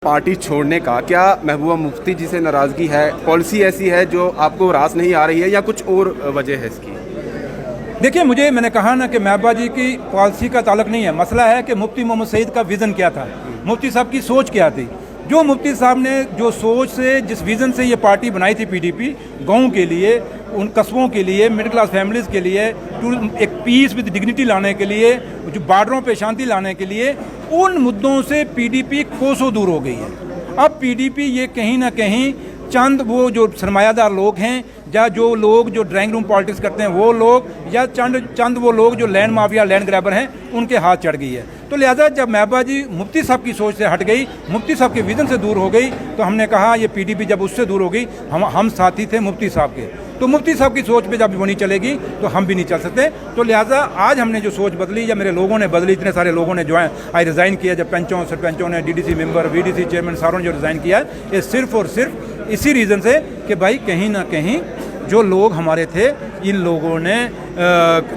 Party छोड़ने का क्या महबूबा मुफ्ती जी से नाराज़गी है, पॉलिसी ऐसी है जो आपको रास नहीं आ रही है या कुछ और वजह है इसकी? देखिए, मैंने कहा ना कि महबूबा जी की पॉलिसी का ताल्लुक नहीं है। मसला है कि मुफ्ती मोहम्मद सईद का विज़न क्या था, मुफ्ती साहब की सोच क्या थी। जो मुफ्ती साहब ने जो सोच से, जिस विज़न से ये पार्टी बनाई थी पीडीपी, गाँव के लिए, उन कस्बों के लिए, मिडिल क्लास फैमिलीज़ के लिए, एक पीस विद डिग्निटी लाने के लिए, जो बॉर्डरों पे शांति लाने के लिए, उन मुद्दों से पीडीपी कोसों दूर हो गई है। अब पीडीपी ये कहीं ना कहीं चंद वो जो सरमायादार लोग हैं, या जो लोग जो ड्राइंग रूम पॉलिटिक्स करते हैं वो लोग, या चंद वो लोग जो लैंड माफिया, लैंड ग्रैबर हैं, उनके हाथ चढ़ गई है। तो लिहाजा जब महबूबा जी मुफ्ती साहब की सोच से हट गई, मुफ्ती साहब के विज़न से दूर हो गई, तो हमने कहा ये पीडीपी जब उससे दूर हो गई, हम साथी थे मुफ्ती साहब के, तो मुफ्ती साहब की सोच पे जब वो नहीं चलेगी तो हम भी नहीं चल सकते। तो लिहाजा आज हमने जो सोच बदली, या मेरे लोगों ने बदली, इतने सारे लोगों ने जो है आज रिज़ाइन किया, जब पंचों सरपंचों ने, डीडीसी मेंबर, वीडीसी चेयरमैन सारों ने जो रिज़ाइन किया है, ये सिर्फ और सिर्फ इसी रीज़न से कि भाई कहीं ना कहीं जो लोग हमारे थे, इन लोगों ने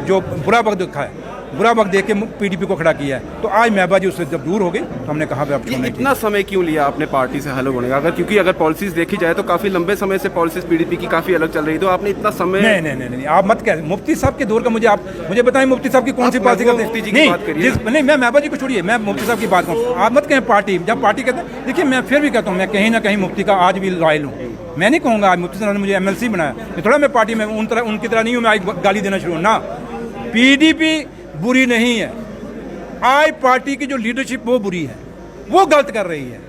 जो बुरा वक्त देखा है, बुरा वक्त देख के पीडीपी को खड़ा किया है। तो आज महबूबा जी उससे जब दूर हो गई तो हमने कहा इतना समय क्यों लिया आपने पार्टी से अलग होने का? क्योंकि अगर पॉलिसीज देखी जाए तो काफी लंबे समय से पॉलिसीज पीडीपी की काफी अलग चल रही, तो आपने इतना समय? नहीं, आप मत कहें मुफ्ती साहब के दौर का। मुझे बताएं मुफ्ती साहब की कौन सी पॉलिसी करते हैं? मुफ्ती जी की बात करिए। नहीं, मैं महबूबा जी को छोड़िए, मैं मुफ्ती साहब की बात करूँ। आप मत कहें पार्टी, जब पार्टी कहते हैं, देखिए मैं फिर भी कहता हूँ, मैं कहीं ना कहीं मुफ्ती का आज भी लॉयल हूँ। मैं नहीं कहूँगा आज मुफ्ती साहब ने मुझे एमएलसी बनाया, थोड़ा मैं पार्टी में उनकी तरह नहीं हूँ, मैं आज गाली देना शुरू ना। पीडीपी बुरी नहीं है, आज पार्टी की जो लीडरशिप वो बुरी है, वो गलत कर रही है,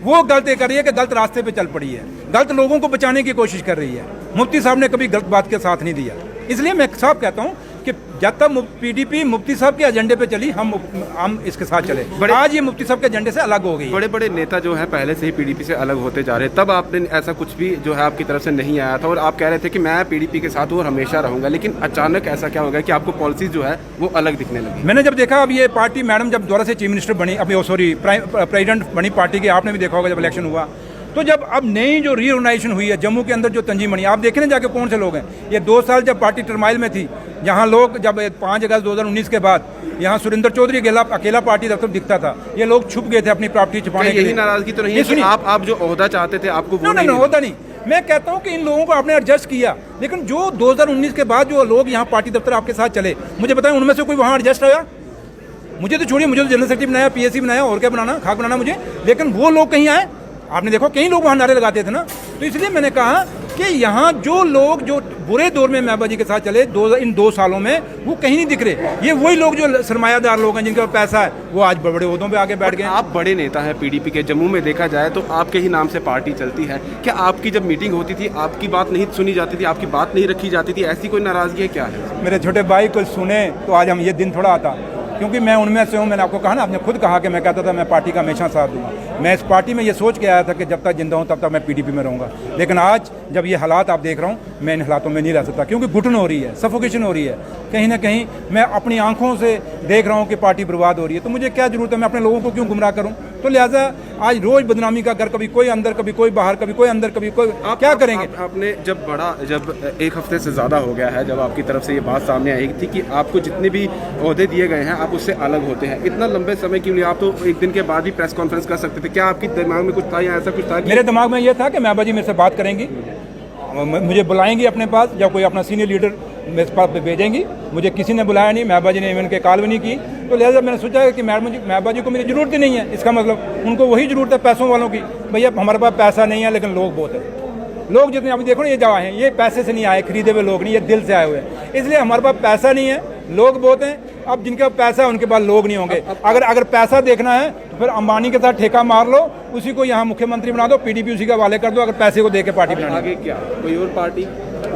वो गलत कर रही है कि गलत रास्ते पे चल पड़ी है, गलत लोगों को बचाने की कोशिश कर रही है। मुफ्ती साहब ने कभी गलत बात के साथ नहीं दिया, इसलिए मैं साफ कहता हूँ कि जब तक पीडीपी मुफ्ती साहब के एजेंडे पे चली, हम इसके साथ चले। आज ये मुफ्ती साहब के एजेंडे से अलग हो गई। बड़े बड़े नेता जो है पहले से ही पीडीपी से अलग होते जा रहे हैं, तब आपने ऐसा कुछ भी जो है आपकी तरफ से नहीं आया था और आप कह रहे थे कि मैं पीडीपी के साथ हूँ और हमेशा रहूंगा, लेकिन अचानक ऐसा क्या हो गया कि आपको पॉलिसी जो है वो अलग दिखने लगी? मैंने जब देखा, अब ये पार्टी मैडम जब दोबारा से चीफ मिनिस्टर बनी, अभी प्रेसिडेंट बनी पार्टी की, आपने भी देखा होगा जब इलेक्शन हुआ, तो जब अब नई जो रीऑर्गेनाइजेशन हुई है जम्मू के अंदर, जो तंजीम बनी, आप देखें ना जाके कौन से लोग हैं। ये 2 साल जब पार्टी टर्माइल में थी, यहाँ लोग जब 5 अगस्त 2019 के बाद यहाँ सुरेंद्र चौधरी अकेला पार्टी दफ्तर दिखता था, ये लोग छुप गए थे अपनी प्रॉपर्टी छुपाने के लिए। नाराजगी तो नहीं है कि आप जो ओहदा चाहते थे आपको वो नहीं, ओहदा नहीं। मैं कहता हूँ कि इन लोगों को आपने एडजस्ट किया, लेकिन जो 2019 के बाद जो लोग यहाँ पार्टी दफ्तर आपके साथ चले, मुझे बताएं उनमें से कोई वहाँ एडजस्ट आया? मुझे तो छोड़िए, मुझे तो जनरल सेक्रेटरी बनाया, पीएससी बनाया, और क्या बनाना, खाक बनाना मुझे, लेकिन वो लोग कहीं आए? आपने देखो कई लोग वहाँ नारे लगाते थे ना। तो इसलिए मैंने कहा कि यहाँ जो लोग जो बुरे दौर में महबूबा जी के साथ चले इन 2 सालों में, वो कहीं नहीं दिख रहे। ये वही लोग जो सरमायादार लोग हैं, जिनके पास पैसा है, वो आज बड़े ओहदों पे आके बैठ गए। आप बड़े नेता हैं पीडीपी के, जम्मू में देखा जाए तो आपके ही नाम से पार्टी चलती है। क्या आपकी जब मीटिंग होती थी आपकी बात नहीं सुनी जाती थी, आपकी बात नहीं रखी जाती थी? ऐसी कोई नाराजगी है क्या है? मेरे छोटे भाई को सुने तो आज हम ये दिन थोड़ा आता, क्योंकि मैं उनमें से हूँ। मैंने आपको कहा ना, आपने खुद कहा कि मैं कहता था मैं पार्टी का हमेशा साथ दूंगा। मैं इस पार्टी में ये सोच के आया था कि जब तक जिंदा हूँ तब तक मैं पीडीपी में रहूँगा, लेकिन आज जब ये हालात आप देख रहा हूँ, मैं इन हालातों में नहीं रह सकता, क्योंकि घुटन हो रही है, सफोकेशन हो रही है। कहीं ना कहीं मैं अपनी आंखों से देख रहा हूँ कि पार्टी बर्बाद हो रही है, तो मुझे क्या जरूरत है, मैं अपने लोगों को क्यों गुमराह करूँ? तो लिहाजा आज रोज बदनामी का घर, कभी कोई अंदर, कभी कोई बाहर, कभी कोई अंदर, कभी कोई, क्या करेंगे? आपने जब 1 हफ्ते से ज़्यादा हो गया है जब आपकी तरफ से ये बात सामने आई थी कि आपको जितने भी ओहदे दिए गए हैं आप उससे अलग होते हैं, इतना लंबे समय क्यों लिया? आप तो एक दिन के बाद ही प्रेस कॉन्फ्रेंस कर सकते थे। क्या आपके दिमाग में कुछ था या ऐसा कुछ था? मेरे दिमाग में ये था कि महबूबा जी मेरे से बात करेंगी, मुझे बुलाएंगी अपने पास, या कोई अपना सीनियर लीडर मेरे पास भेजेंगी। मुझे किसी ने बुलाया नहीं, महबूबा जी ने इवन के कॉल भी नहीं की। तो लिहाजा मैंने सोचा कि महबूबा जी को मेरी ज़रूरत ही नहीं है। इसका मतलब उनको वही ज़रूरत है पैसों वालों की। भैया हमारे पास पैसा नहीं है, लेकिन लोग बहुत है। लोग जितने अभी देखो ना, ये जो आए हैं, ये पैसे से नहीं आए, खरीदे हुए लोग नहीं, ये दिल से आए हुए हैं। इसलिए हमारे पास पैसा नहीं है, लोग बहुत हैं। अब जिनके पास पैसा है उनके पास लोग नहीं होंगे। अगर पैसा देखना है तो फिर अंबानी के साथ ठेका मार लो, उसी को यहाँ मुख्यमंत्री बना दो, पीडीपी उसी का हवाले कर दो। अगर पैसे को देके पार्टी बनाना, आगे क्या कोई और पार्टी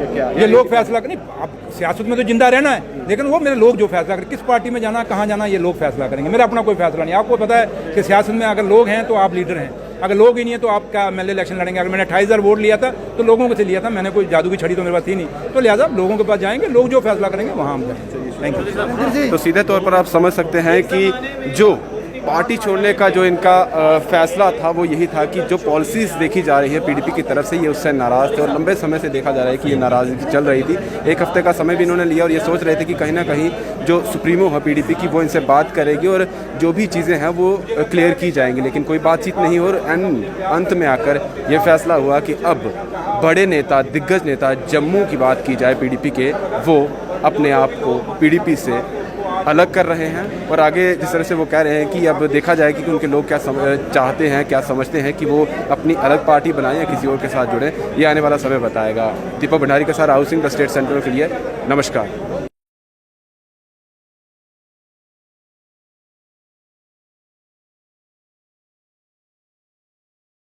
क्या? ये लोग फैसला करें। अब सियासत में तो जिंदा रहना है, लेकिन वो मेरे लोग जो फैसला करें, किस पार्टी में जाना, कहाँ जाना, ये लोग फैसला करेंगे। मेरा अपना कोई फैसला नहीं। आपको पता है कि सियासत में अगर लोग हैं तो आप लीडर हैं, अगर लोग ही नहीं है तो आप क्या एमएलए इलेक्शन लड़ेंगे? अगर मैंने 28,000 वोट लिया था तो लोगों को से लिया था, मैंने कोई जादू की छड़ी तो मेरे पास थी नहीं। तो लिहाजा लोगों के पास जाएंगे, लोग जो फैसला करेंगे वहाँ हम जाएंगे। Thank you. तो सीधे तौर पर आप समझ सकते हैं कि जो पार्टी छोड़ने का जो इनका फैसला था वो यही था कि जो पॉलिसीज़ देखी जा रही है पीडीपी की तरफ से, ये उससे नाराज़ थे और लंबे समय से देखा जा रहा है कि ये नाराज़गी चल रही थी। एक हफ्ते का समय भी इन्होंने लिया और ये सोच रहे थे कि कहीं ना कहीं जो सुप्रीमो है पीडीपी की वो इनसे बात करेगी और जो भी चीज़ें हैं वो क्लियर की जाएंगी, लेकिन कोई बातचीत नहीं हो। और अंत में आकर ये फैसला हुआ कि अब बड़े नेता, दिग्गज नेता, जम्मू की बात की जाए पीडीपी के, वो अपने आप को पीडीपी से अलग कर रहे हैं। और आगे जिस तरह से वो कह रहे हैं कि अब देखा जाएगी कि उनके लोग क्या चाहते हैं, क्या समझते हैं कि वो अपनी अलग पार्टी बनाएं या किसी और के साथ जुड़ें, ये आने वाला समय बताएगा। दीपक भंडारी के साथ Rahul Singh, the state central के लिए नमस्कार।